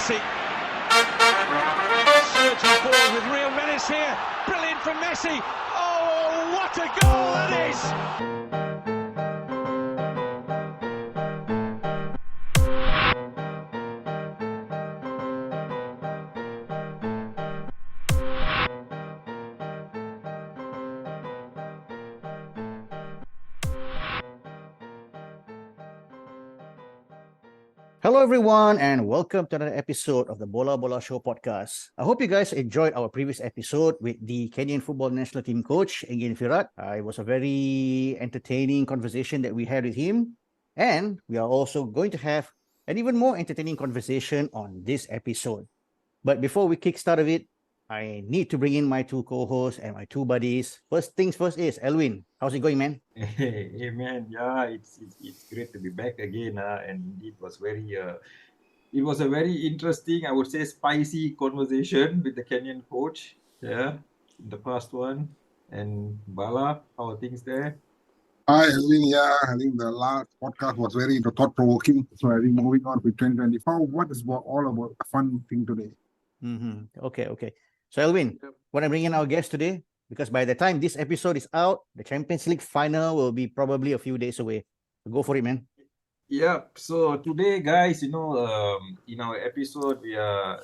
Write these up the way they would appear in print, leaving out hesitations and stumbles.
Messi. Surging forward with real menace here. Brilliant from Messi. Oh, what a goal that is! Hello, everyone, and welcome to another episode of the Bola Bola Show podcast. I hope you guys enjoyed our previous episode with the Kenyan football national team coach, Engin Firat. It was a very entertaining conversation that we had with him, and we are also going to have an even more entertaining conversation on this episode. But before we kickstart of it, I need to bring in my two co-hosts and my two buddies. First things first is Elwin. How's it going, man? Hey man, yeah, it's great to be back again, and it was a very interesting, I would say, spicy conversation with the Kenyan coach, yeah, the past one. And Bala, how are things there? Hi, Elvin. Yeah, I think the last podcast was very thought-provoking. So I think moving on with 2024, what is all about a fun thing today? Okay. So, Elwin, want to bring in our guest today? Because by the time this episode is out, the Champions League final will be probably a few days away. So go for it, man. Yeah. So today, guys, in our episode, we have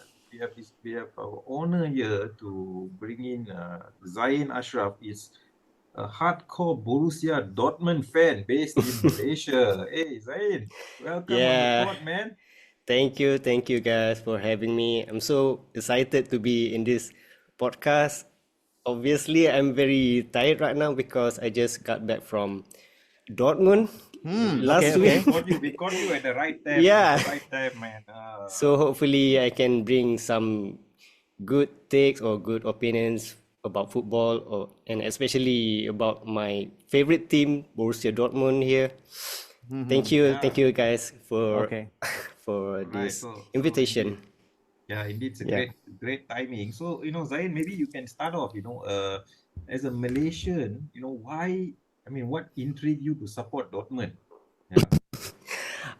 our honor here to bring in Zahin Asyraf. Is a hardcore Borussia Dortmund fan based in Malaysia. Hey, Zahin, welcome on the pod, man. Thank you guys for having me. I'm so excited to be in this podcast. Obviously, I'm very tired right now because I just got back from Dortmund last week. We caught you at the right time. Yeah. At the right time, man. So hopefully I can bring some good takes or good opinions about football and especially about my favorite team, Borussia Dortmund here. Thank you guys for this invitation. Indeed, it's a great timing. So, Zahin, maybe you can start off, as a Malaysian, what intrigued you to support Dortmund? Yeah.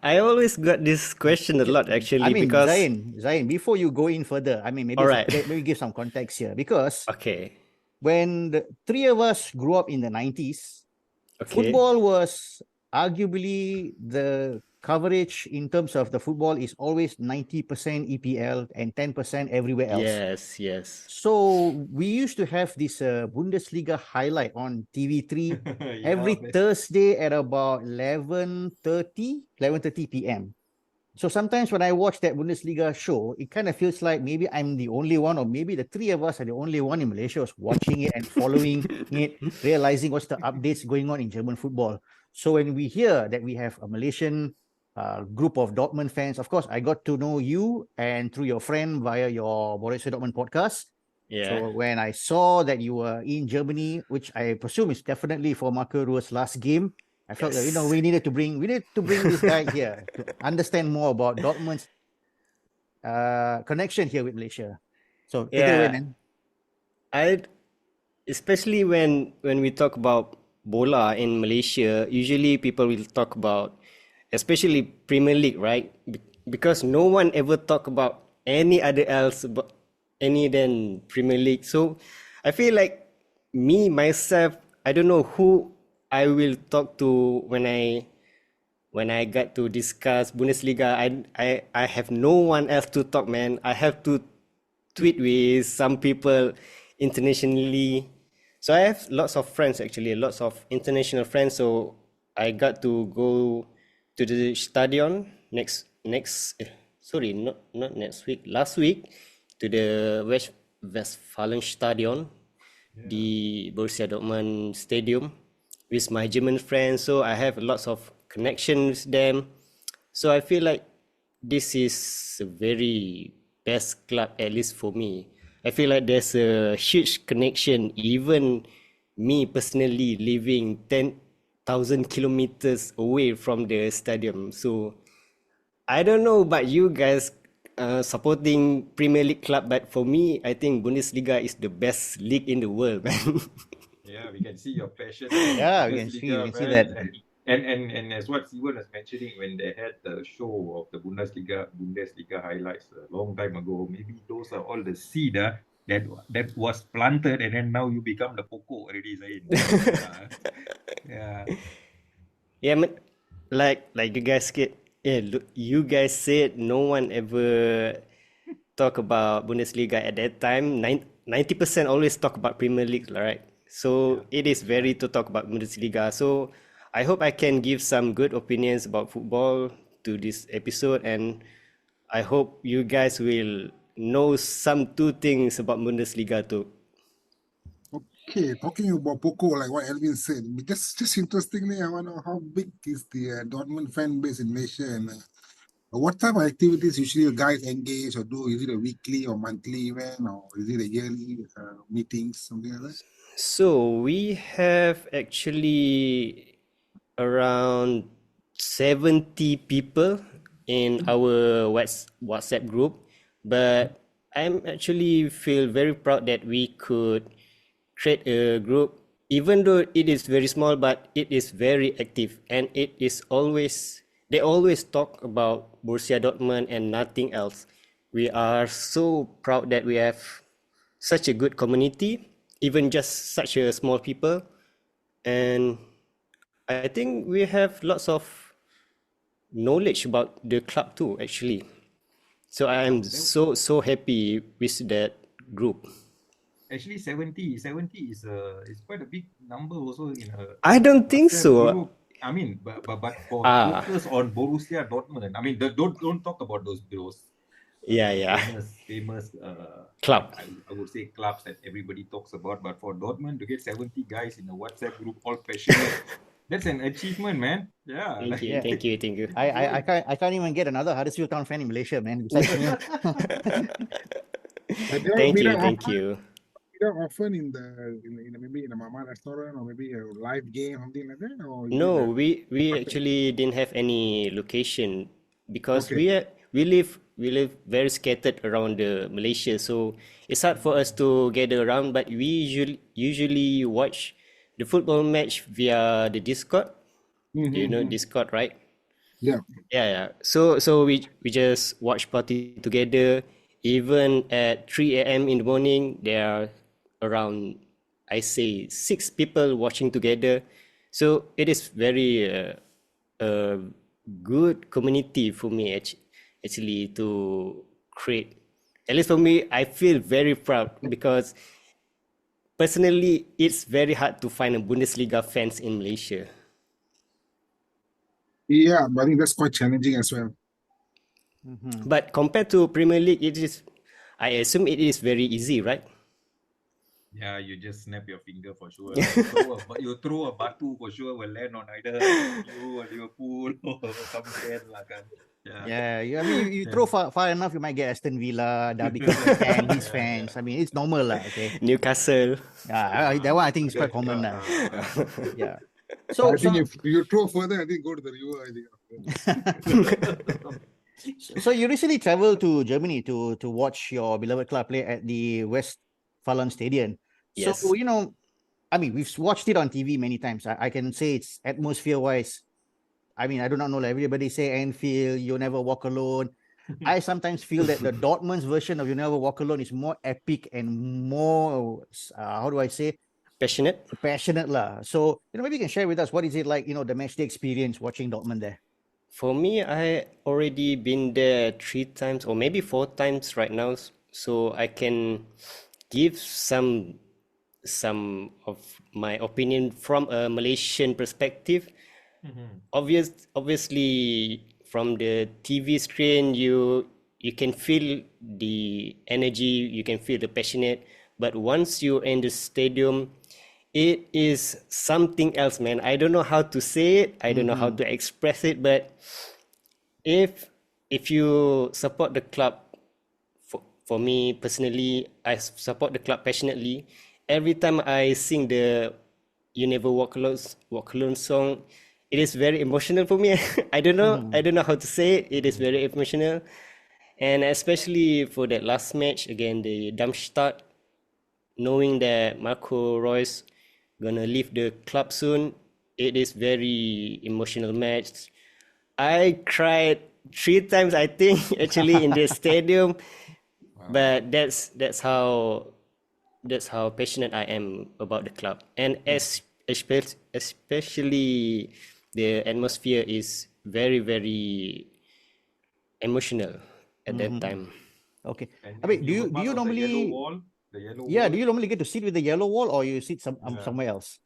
I always got this question a lot, actually, because... Zahin, before you go in further, maybe give some context here, because when the three of us grew up in the 90s, football was arguably the coverage in terms of the football is always 90% EPL and 10% everywhere else. Yes. So we used to have this Bundesliga highlight on TV3 every Thursday at about 11:30 p.m. So sometimes when I watch that Bundesliga show, it kind of feels like maybe I'm the only one, or maybe the three of us are the only one in Malaysia who's watching it and following it, realizing what's the updates going on in German football. So when we hear that we have a Malaysian group of Dortmund fans, of course, I got to know you and through your friend via your Borussia Dortmund podcast. Yeah. So when I saw that you were in Germany, which I presume is definitely for Marco Rue's last game, I felt that we needed to bring this guy here to understand more about Dortmund's connection here with Malaysia. So take it away, man. Especially when we talk about bola in Malaysia, usually people will talk about, especially Premier League, right? Because no one ever talk about any other else any than Premier League. So I feel like myself, I don't know who I will talk to when I get to discuss Bundesliga. I have no one else to talk, man. I have to tweet with some people internationally. So I have lots of friends, actually, lots of international friends. So I got to go to the stadion last week, to the Westfalen Stadion, the Borussia Dortmund Stadium, with my German friends. So I have lots of connections with them. So I feel like this is a very best club, at least for me. I feel like there's a huge connection, even me personally living 10,000 kilometers away from the stadium. So I don't know about you guys supporting Premier League club, but for me, I think Bundesliga is the best league in the world, man. Yeah, we can see your passion. Yeah, we can see that. And as what Steven was mentioning, when they had the show of the Bundesliga highlights a long time ago, maybe those are all the seed that was planted, and then now you become the pokok already, Zain. Yeah. Yeah, man, like you guys get, yeah, look, you guys said no one ever talk about Bundesliga at that time. 90% always talk about Premier League, right? So it is very to talk about Bundesliga. So I hope I can give some good opinions about football to this episode, and I hope you guys will know some two things about Bundesliga too. Okay, talking about Poco, like what Elvin said, just interestingly, I want to know how big is the Dortmund fan base in Malaysia, and what type of activities usually you guys engage or do? Is it a weekly or monthly event, or is it a yearly meetings, something like that? So we have actually around 70 people in our WhatsApp group, but I'm actually feel very proud that we could create a group, even though it is very small, but it is very active, and it is always, they always talk about Borussia Dortmund and nothing else. We are so proud that we have such a good community, even just such a small people, and I think we have lots of knowledge about the club too, actually. So I am so happy with that group. Actually, 70 is quite a big number also in a I don't think WhatsApp so. group. I mean, but for Ah, focus on Borussia Dortmund. I mean, don't talk about those yeah. famous Club. I would say clubs that everybody talks about. But for Dortmund to get 70 guys in a WhatsApp group all passionate, that's an achievement, man. Yeah, Thank like, you, Yeah. thank you, thank you. I can't even get another Huddersfield Town fan in Malaysia, man. Besides me. But they all Thank meet you, up thank often, you. often in maybe in a mama restaurant or maybe a live game, something like that, or is it No, we actually didn't have any location because okay? we live very scattered around the Malaysia, so it's hard for us to gather around. But we usually watch the football match via the Discord. Do you know Mm-hmm. Discord, right? Yeah. Yeah. So we just watch party together. Even at 3 a.m. in the morning, there are around, I say, 6 people watching together. So it is very a good community for me actually to create. At least for me, I feel very proud because personally, it's very hard to find a Bundesliga fans in Malaysia. Yeah, but I think that's quite challenging as well. Mhm. But compared to Premier League, it is, I assume it is very easy, right? yeah, you just snap your finger for sure. You throw a batu for sure will land on either you or Liverpool or some fan lah kan. Yeah. Yeah, I mean, you throw far enough, you might get Aston Villa, Derby County fan, Leeds fans. I mean, it's normal, lah. Okay, Newcastle. that one I think is quite common, lah. Yeah. So, I think if you throw further, I think go to the river. I think. so you recently traveled to Germany to watch your beloved club play at the Westfalen Stadium. So, Yes. I mean, we've watched it on TV many times. I can say it's atmosphere-wise. I mean, I do not know. Like everybody say Anfield, you never walk alone. I sometimes feel that the Dortmund's version of You Never Walk Alone is more epic and more, how do I say, Passionate. passionate lah. So, maybe you can share with us what is it like, the match day experience watching Dortmund there. For me, I already been there 3 times or maybe 4 times right now, so I can give some of my opinion from a Malaysian perspective. Obviously, from the TV screen, you can feel the energy, you can feel the passionate. But once you're in the stadium, it is something else, man. I don't know how to say it. I don't know how to express it. But if you support the club, for me personally, I support the club passionately. Every time I sing the "You Never Walk Alone" song, it is very emotional for me. I don't know how to say it. It is very emotional, and especially for that last match again, the Darmstadt, knowing that Marco Reus gonna leave the club soon, it is very emotional match. I cried 3 times, I think, actually in the stadium. But that's how passionate I am about the club, and especially the atmosphere is very very emotional at that time. Okay. And, I mean, and you were do part you of the yellow normally wall. The yellow yeah, wall. do you normally get to sit with the yellow wall or you sit somewhere else?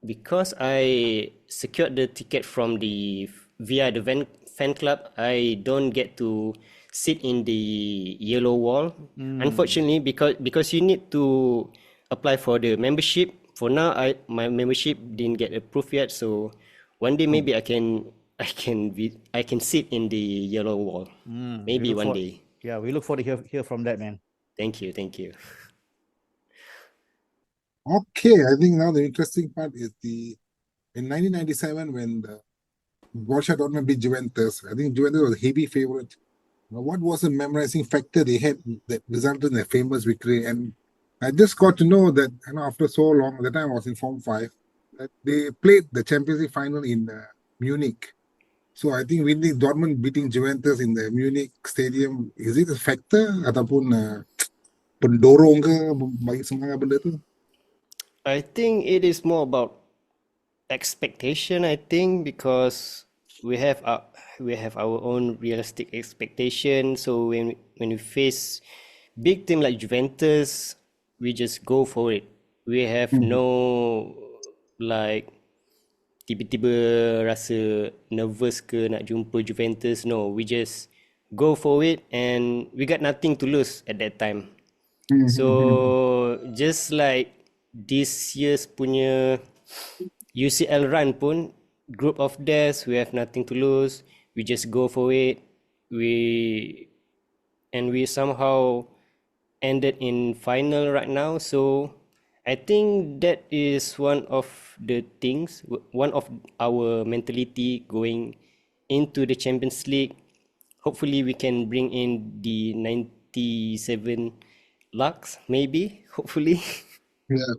Because I secured the ticket from the via the fan club, I don't get to sit in the yellow wall. Unfortunately, because you need to apply for the membership. For now, my membership didn't get approved yet. So one day maybe I can sit in the yellow wall. We Maybe look one for day. yeah, we look forward to hear from that, man. Thank you, thank you. Okay, I think now the interesting part is in 1997 when the Borussia Dortmund beat Juventus. I think Juventus was a heavy favorite. Now, what was the memorizing factor they had that resulted in a famous victory? And I just got to know that after so long, at the time I was in Form 5, that they played the Champions League final in Munich. So I think winning Dortmund beating Juventus in the Munich stadium, is it a factor ataupun pendorong ke bagi semangat benda tu? I think it is more about expectation, I think, because we have our own realistic expectation. So when we face big team like Juventus, we just go for it. We have no like tiba-tiba rasa nervous ke nak jumpa Juventus. No, we just go for it and we got nothing to lose at that time. So just like this year's punya UCL run pun, group of death, we have nothing to lose. We just go for it. We somehow ended in final right now. So I think that is one of the things, one of our mentality going into the Champions League. Hopefully we can bring in the 97 Lux, maybe, hopefully. Yeah.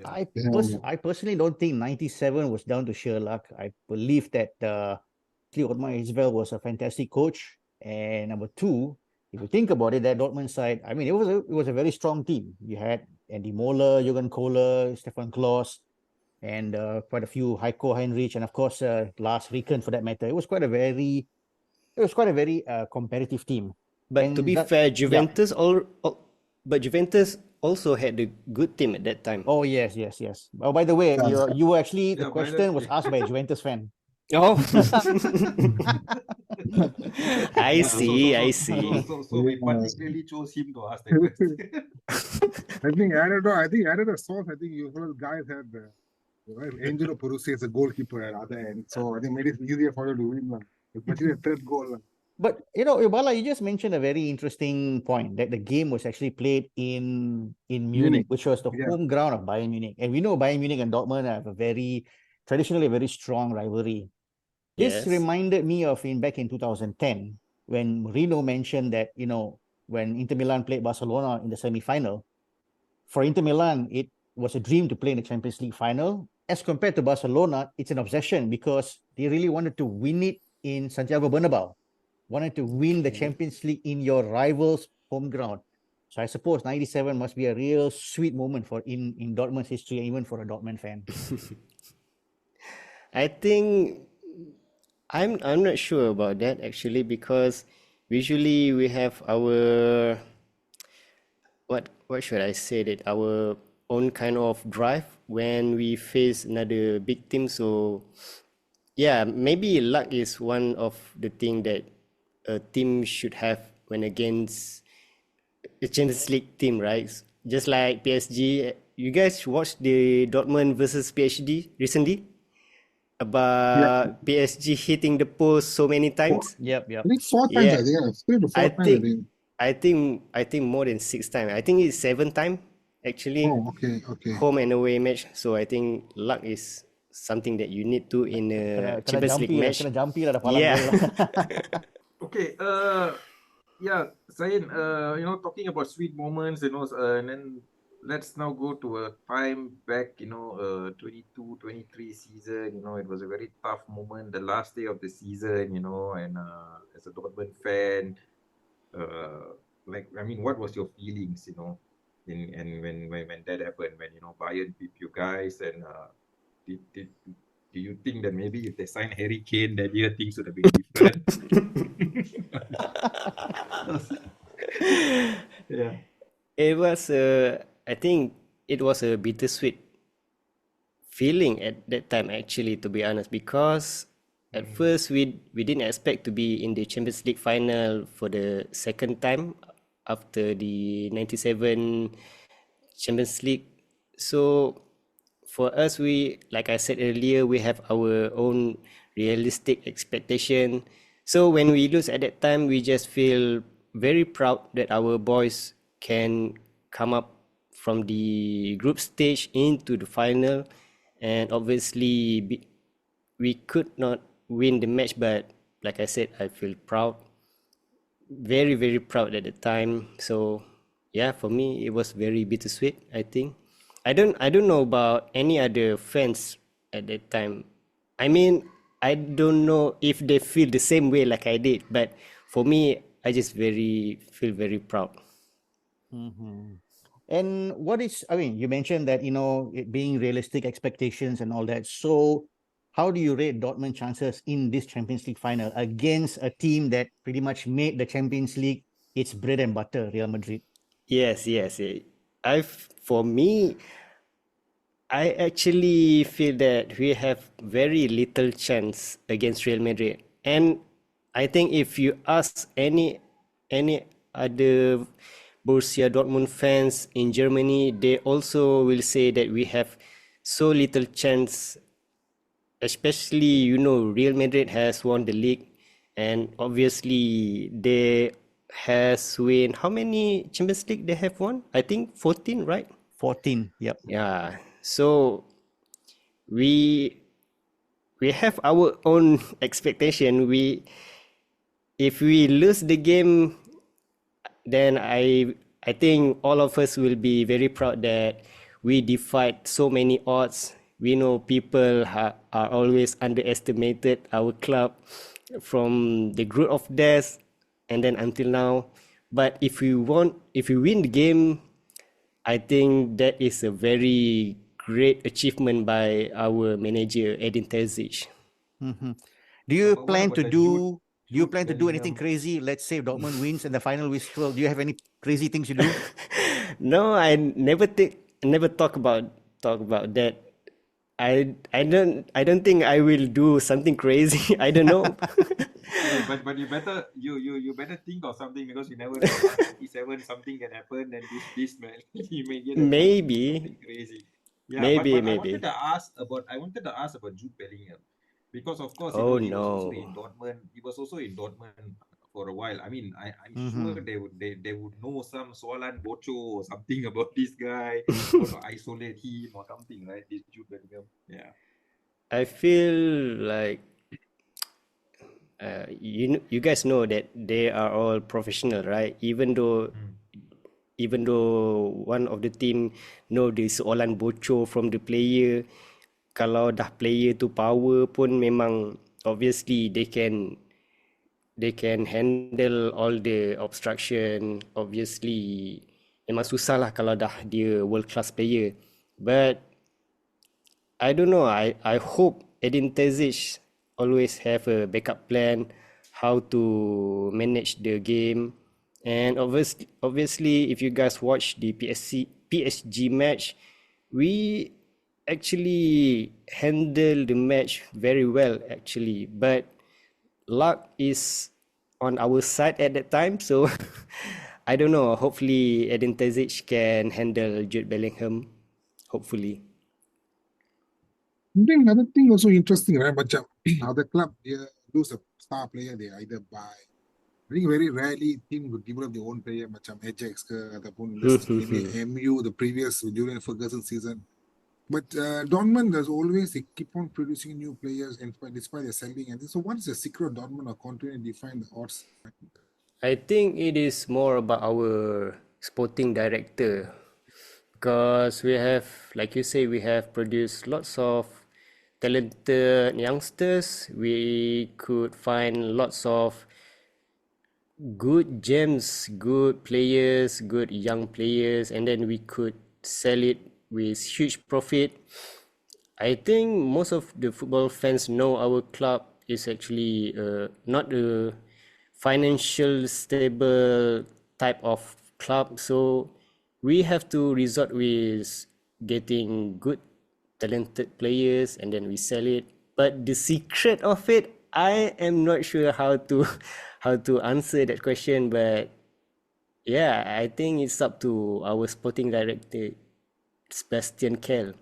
I personally don't think 97 was down to sheer luck. I believe that Otmar Isabel was a fantastic coach. And number two, if you think about it, that Dortmund side, I mean, it was a very strong team. You had Andy Moeller, Jürgen Kohler, Stefan Kloss, and quite a few Heiko Heinrich, and of course Lars Ricken for that matter. It was quite a very competitive team. But to And be that, fair, yeah. but Juventus also had a good team at that time. Oh yes. Oh, by the way, you were actually the Yeah, by the question was way. asked by a Juventus fan. Oh, I Yeah, see, I see. So we particularly chose him to ask that question. I think added a source. I think you guys had Angelo Peruzzi as a goalkeeper at other end, so I think made it easier for you to win, especially the third goal. But Bala, you just mentioned a very interesting point that the game was actually played in Munich, which was the home ground of Bayern Munich. And we know Bayern Munich and Dortmund have a traditionally very strong rivalry. This Yes. reminded me of back in 2010 when Mourinho mentioned that, when Inter Milan played Barcelona in the semi-final, for Inter Milan, it was a dream to play in the Champions League final. As compared to Barcelona, it's an obsession because they really wanted to win it in Santiago Bernabeu. Wanted to win the Champions League in your rival's home ground. So I suppose 97 must be a real sweet moment in Dortmund's history, even for a Dortmund fan. I think I'm not sure about that actually, because usually we have our what should I say, that our own kind of drive when we face another big team. So yeah, maybe luck is one of the thing that a team should have when against a Champions League team, right? Just like PSG. You guys watched the Dortmund versus PSG recently? About PSG hitting the post so many times. Yep. I think 4 times. Yeah. I think 3 to 4 I times. think more than 6 times. I think it's 7 times actually. Oh, okay. Home and away match. So I think luck is something that you need to in a Champions League match. Kena jumpy lah, dah palang Yeah. gol lah. Okay, yeah, Zain, talking about sweet moments, and then let's now go to a time back, 22, 23 season. It was a very tough moment, the last day of the season, and as a Dortmund fan, what was your feelings, and when that happened, when Bayern beat you guys, and do you think that maybe if they signed Harry Kane that year things would have been different? Yeah. I think it was a bittersweet feeling at that time, actually, to be honest, because at first we didn't expect to be in the Champions League final for the second time after the 97 Champions League. So for us, we, like I said earlier, we have our own realistic expectation. So when we lose at that time, we just feel very proud that our boys can come up from the group stage into the final, and obviously we could not win the match, but like I said, I feel proud, very very proud at the time. So yeah, for me it was very bittersweet, I think. I don't know about any other fans at that time. I mean, I don't know if they feel the same way like I did, but for me, I just feel very proud. Mhm. And what is, I mean, you mentioned that, it being realistic expectations and all that. So, how do you rate Dortmund chances in this Champions League final against a team that pretty much made the Champions League its bread and butter, Real Madrid? Yes, yes. For me, I actually feel that we have very little chance against Real Madrid. And I think if you ask any other Borussia Dortmund fans in Germany, they also will say that we have so little chance, especially Real Madrid has won the league, and obviously they has win how many Champions League they have won? I think 14, right? 14. Yep. Yeah. So we we have our own expectation. If we lose the game, then I think all of us will be very proud that we defied so many odds. We know people are always underestimated our club from the group of death and then until now. But if we win the game, I think that is a very great achievement by our manager Edin Terzic. Hmm. Do you But what plan about to the do? Do you Jude plan to do anything Bellingham? crazy? Let's say if Dortmund wins and the final whistle. Do you have any crazy things you do? No, I never talk about that. I don't think I will do something crazy. I don't know. Hey, but you better think of something because you never know. 97 something can happen, and this man he may get a chance to do Maybe, something crazy. Yeah, maybe, but maybe. I wanted to ask about Jude Bellingham because of course Oh he was also no. in Dortmund. He was also in Dortmund for a while. I mean, I'm sure Hmm. they would know some Soalan Bocho or something about this guy, how to isolate him or something, right? This Jude Bellingham. Yeah. I feel like you guys know that they are all professional, right? Even though one of the team know the soalan bocor from the player, kalau dah player tu power pun memang obviously they can handle all the obstruction. Obviously memang susah lah kalau dah dia world class player. But I don't know. I hope Edin Terzic always have a backup plan how to manage the game. And obviously, if you guys watch the PSG match, we actually handle the match very well actually. But luck is on our side at that time, so I don't know. Hopefully, Edin Terzic can handle Jude Bellingham. Hopefully. I think another thing also interesting, right? Macam other club they lose a star player, they either buy. I think very rarely team would develop their own player, macam Ajax ke ataupun just maybe MU the previous during Ferguson season. But Dortmund does always they keep on producing new players and despite their selling. And so, what is the secret of Dortmund or continuing to define the odds? I think it is more about our sporting director Because we have, like you say, we have produced lots of talented youngsters. We could find lots of good gems, good players, good young players, and then we could sell it with huge profit. I think most of the football fans know our club is actually not a financial stable type of club, so we have to resort with getting good talented players and then we sell it. But the secret of it, I am not sure how to how to answer that question, but yeah, I think it's up to our sporting director, Sebastian Kell.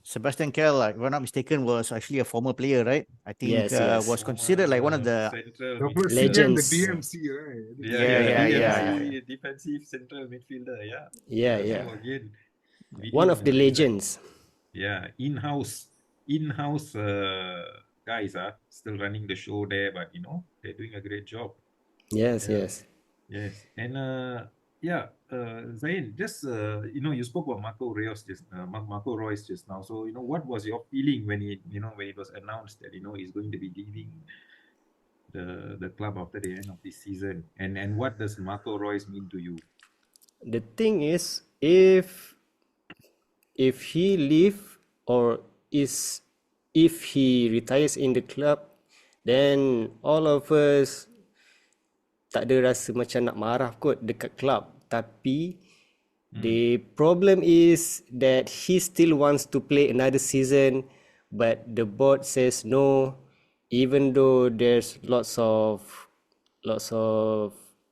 Sebastian Kell, if I'm not mistaken, was actually a former player, right? I think Yes, yes. was considered like one of the central The midfielder. president, the Legends. DMC, right? DMC, defensive central midfielder. Yeah, yeah. So again, One of the within, legends. in-house guys are still running the show there, but they're doing a great job. Yes, Yeah. yes. Yes, and Zain, just you spoke about Marco Reus just now. So what was your feeling when it was announced that he's going to be leaving the club after the end of this season, and what does Marco Reus mean to you? The thing is, if he leave or is if he retires in the club, then all of us tak ada rasa macam nak marah kot dekat club. Tapi the problem is that he still wants to play another season, but the board says no, even though there's lots of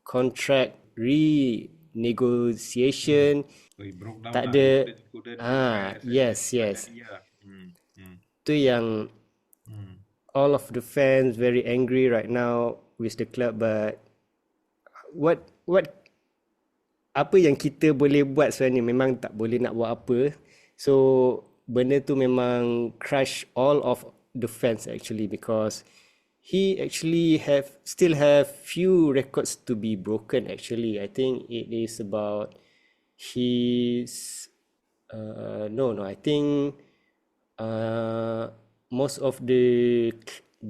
contract renegotiation. So he broke down. Tak lah. ada. He couldn't Yes. Mm. Tu yang all of the fans very angry right now with the club, but what apa yang kita boleh buat sebenarnya, memang tak boleh nak buat apa. So benda tu memang crush all of the fans actually, because he actually still have few records to be broken actually. I think it is about his I think most of the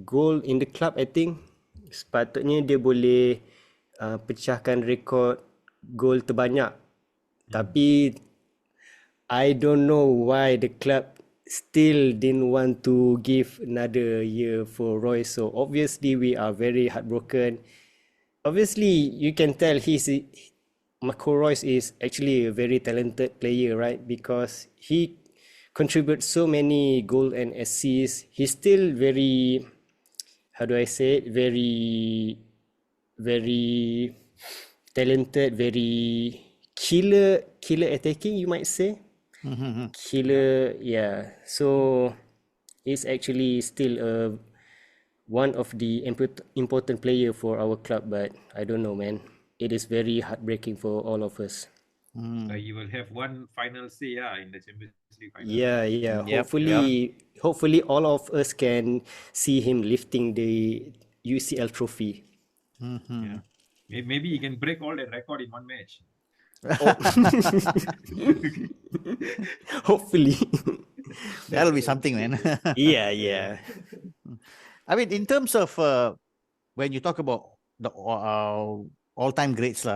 goal in the club, I think sepatutnya dia boleh pecahkan rekod gol terbanyak. Tapi I don't know why the club still didn't want to give another year for Royce. So obviously we are very heartbroken. Obviously you can tell Marco Reus is actually a very talented player, right? Because he contributes so many goals and assists. He's still very, how do I say it, very talented, very killer attacking, you might say. Killer, yeah. So he's actually still one of the important player for our club, but I don't know, man. It is very heartbreaking for all of us. You will have one final say in the Champions League final. Yeah. Yep, Hopefully all of us can see him lifting the UCL trophy. Yeah. Maybe he can break all that record in one match. Hopefully. That'll be something, man. Yeah. I mean, in terms of when you talk about the all-time greats,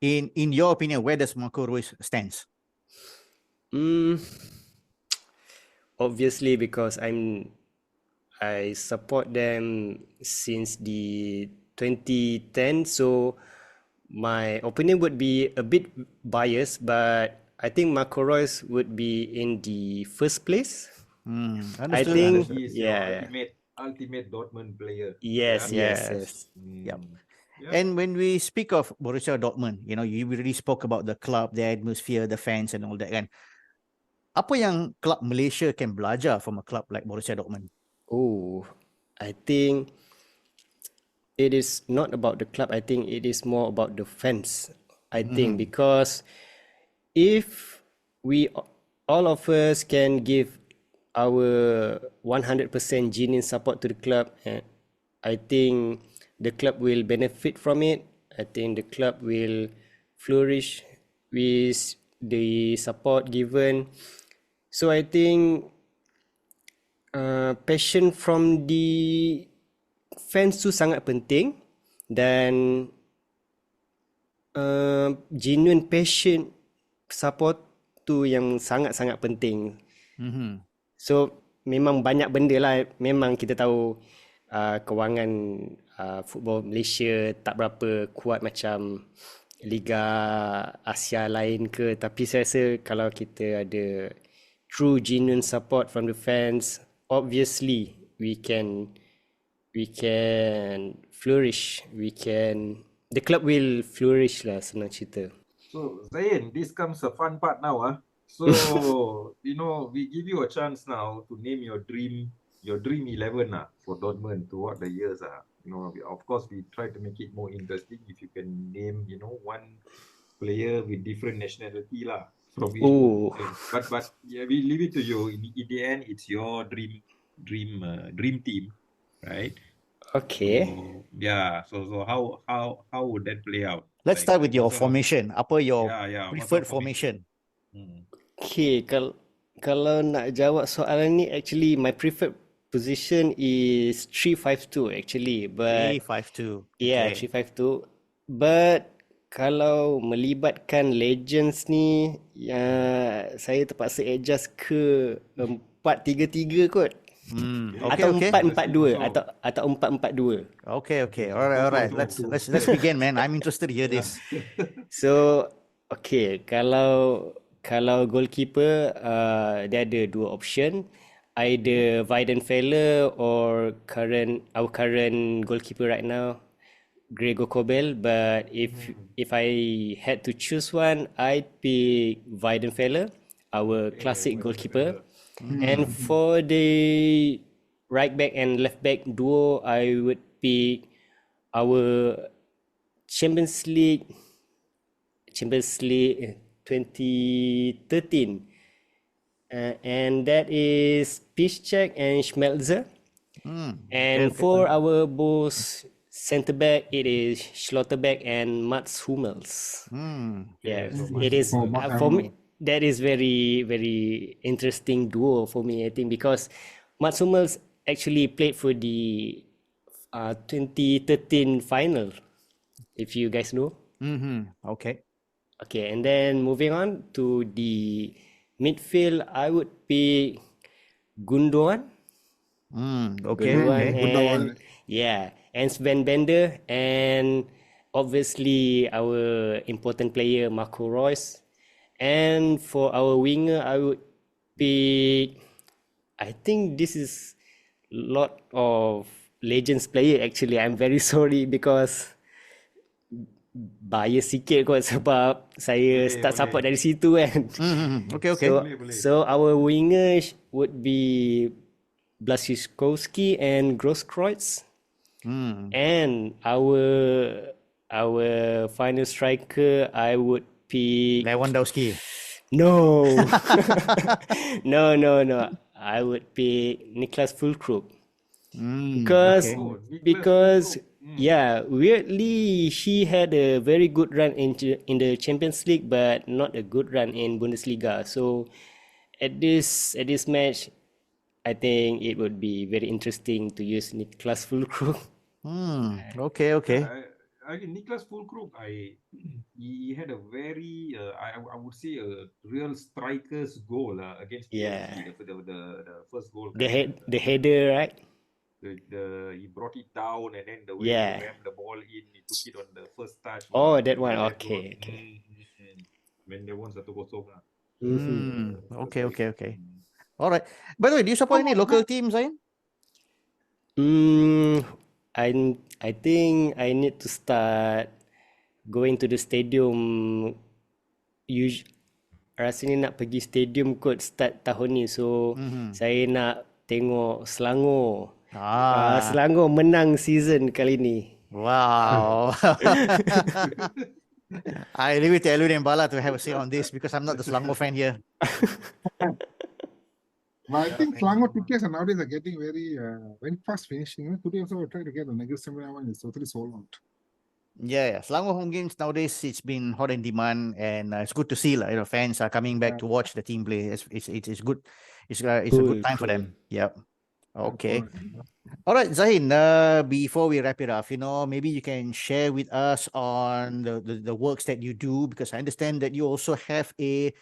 in your opinion, where does Marco Reus stands? Obviously, because I support them since the 2010, so my opinion would be a bit biased, but I think Marco Reus would be in the first place. I think, He is your ultimate Dortmund player. yes. Yep. And when we speak of Borussia Dortmund, you really spoke about the club, the atmosphere, the fans and all that kan. Apa yang club Malaysia can belajar from a club like Borussia Dortmund? Oh, I think it is not about the club. I think it is more about the fans. I think because if we all of us can give our 100% genuine support to the club, I think the club will benefit from it. I think the club will flourish. with the support given. So I think passion from the fans tu sangat penting, dan genuine passion support tu yang sangat-sangat penting. So memang banyak benda lah. Memang kita tahu kewangan football Malaysia tak berapa kuat macam Liga Asia lain ke. Tapi saya rasa kalau kita ada true genuine support from the fans, obviously we can flourish. The club will flourish lah, senang cerita. So Zain, this comes a fun part now. So we give you a chance now to name your dream 11 for Dortmund throughout the years. Of course we try to make it more interesting. If you can name one player with different nationality from each position. But yeah, we leave it to you. In the end, it's your dream team, right? Okay. So how would that play out? Let's start with your formation. Apa your what preferred sort of formation? Okay, kalau nak jawab soalan ni, actually my preferred position is 3-5-2 actually, but 3-5-2. yeah, Okay. 3-5-2. But kalau melibatkan legends ni, saya terpaksa adjust ke 4-3-3 kot. Atau Okay. 4-4-2 atau 4-4-2. Okay. All right. Let's begin, man. I'm interested to hear this. So, okay, kalau goalkeeper, dia ada dua option, either Weidenfeller or our current goalkeeper right now, Gregor Kobel. But if I had to choose one, I'd pick Weidenfeller, our classic goalkeeper. And for the right back and left back duo, I would pick our Champions League 2013, and that is Piszczek and Schmelzer. And for our both centre back, it is Schlotterbeck and Mats Hummels. Yeah, it is for me. That is very, very interesting duo for me, I think, because Mats Hummels actually played for the 2013 final, if you guys know. Okay. Okay, and then moving on to the midfield, I would pick Gundogan. Okay. And and Sven Bender, and obviously our important player Marco Reus. And for our winger, I would pick, I think this is lot of legends player actually. I'm very sorry because bias sikit kot sebab saya start support dari situ kan. Okay. So our wingers would be Blaszczykowski and Grosskreutz. And our final striker, I would pick Lewandowski. No. No. I would pick Niklas Füllkrug. Because weirdly he had a very good run in the Champions League, but not a good run in Bundesliga. So at this match, I think it would be very interesting to use Niklas Füllkrug. Okay. Niklas Füllkrug, he had a very, I would say, a real striker's goal against PSG, the first goal. The header, right? He brought it down, and then the way he rammed the ball in, he took it on the first touch. Oh, that one. Okay. When they won 1-0. Okay. All right. By the way, do you support any local teams, Zain? I think I need to start going to the stadium. Rasanya nak pergi stadium kot start tahun ni. So saya nak tengok Selangor. Selangor menang season kali ni. Wow. I leave it to Elun and Bala to have a say on this because I'm not the Selangor fan here. But I think Selangor tickets nowadays are getting very fast finishing. Today also I tried to get the Negeri Sembilan one. It's totally sold out. Yeah, Selangor home games nowadays it's been hot in demand, and it's good to see fans are coming back to watch the team play. It's good. It's a good Cool, time for cool. them. Yep. Okay. Of All right, Zahin. Before we wrap it up, maybe you can share with us on the works that you do, because I understand that you also have a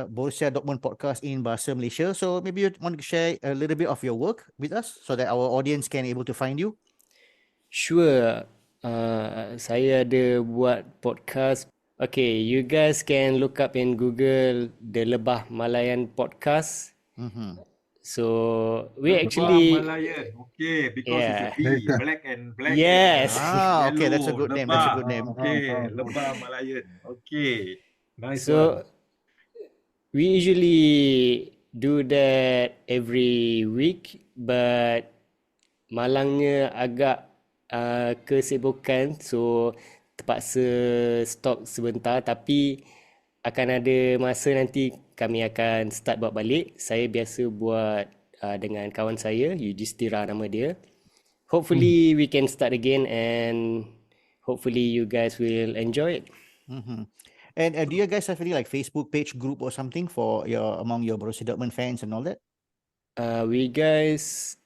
Borussia Dortmund podcast in Bahasa Malaysia. So maybe you want to share a little bit of your work with us so that our audience can able to find you. Sure. Saya ada buat podcast. Okay, you guys can look up in Google the Lebah Malayan podcast. Mm-hmm. So we Lebah actually, Malayan. Okay, because it's a yeah, B, black and Yes. yellow. Okay, that's a good name. That's a Lebah. good name. Okay, Lebah Malayan. Okay, nice one. So we usually do that every week, but malangnya agak kesibukan, so terpaksa stop sebentar, tapi akan ada masa nanti kami akan start buat balik. Saya biasa buat dengan kawan saya, Yudhistira nama dia. Hopefully we can start again, and hopefully you guys will enjoy it. Mm-hmm. And do you guys have any like Facebook page group or something for among your Borussia Dortmund fans and all that? We guys,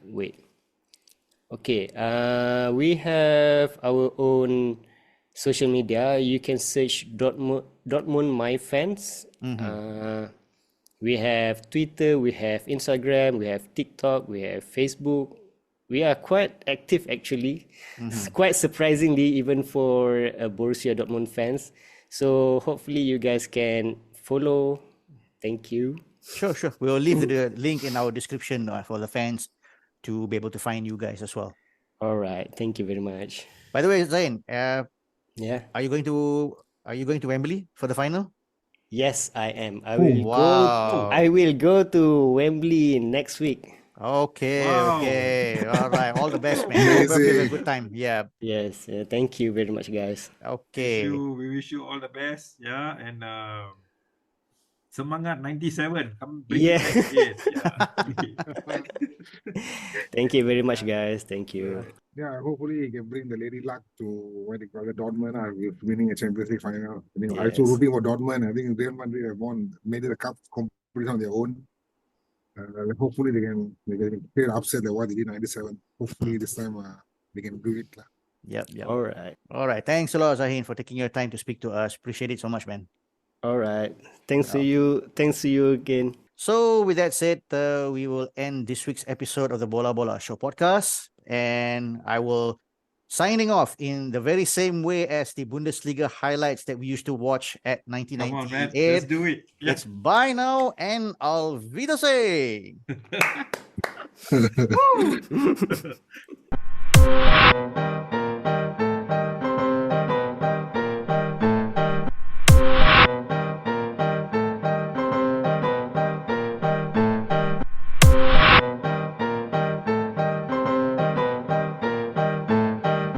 wait. Okay, we have our own social media. You can search Dortmund My Fans. We have Twitter, we have Instagram, we have TikTok, we have Facebook. We are quite active actually. Quite surprisingly, even for Borussia Dortmund fans. So hopefully you guys can follow. Thank you. Sure. We'll leave the link in our description for the fans to be able to find you guys as well. All right. Thank you very much. By the way, Zain, Yeah. are you going to Wembley for the final? Yes, I am. Wow. I will go to Wembley next week. Okay. Wow. All right. All the best, man. Hope you have a good time. Yeah. Yes. Thank you very much, guys. Okay. We wish you all the best. Yeah, and semangat 97. Come bring Yeah. it back again. Yeah. Thank you very much, guys. Thank you. Yeah, hopefully he can bring the lady luck to what they call the Dortmund with winning a Champions League final. I also Yes. rooting for Dortmund. I think Real Madrid have made it a cup competition on their own. Hopefully they can create upset like what they did in 97. Hopefully this time they can do it. Yep. All right. All right. Thanks a lot, Zahin, for taking your time to speak to us. Appreciate it so much, man. All right. Thanks to you. Thanks to you again. So with that said, we will end this week's episode of the Bola Bola Show podcast, and I will signing off in the very same way as the Bundesliga highlights that we used to watch at Come on, man. 1998. Let's do it. Yeah. It's bye now and Auf Wiedersehen.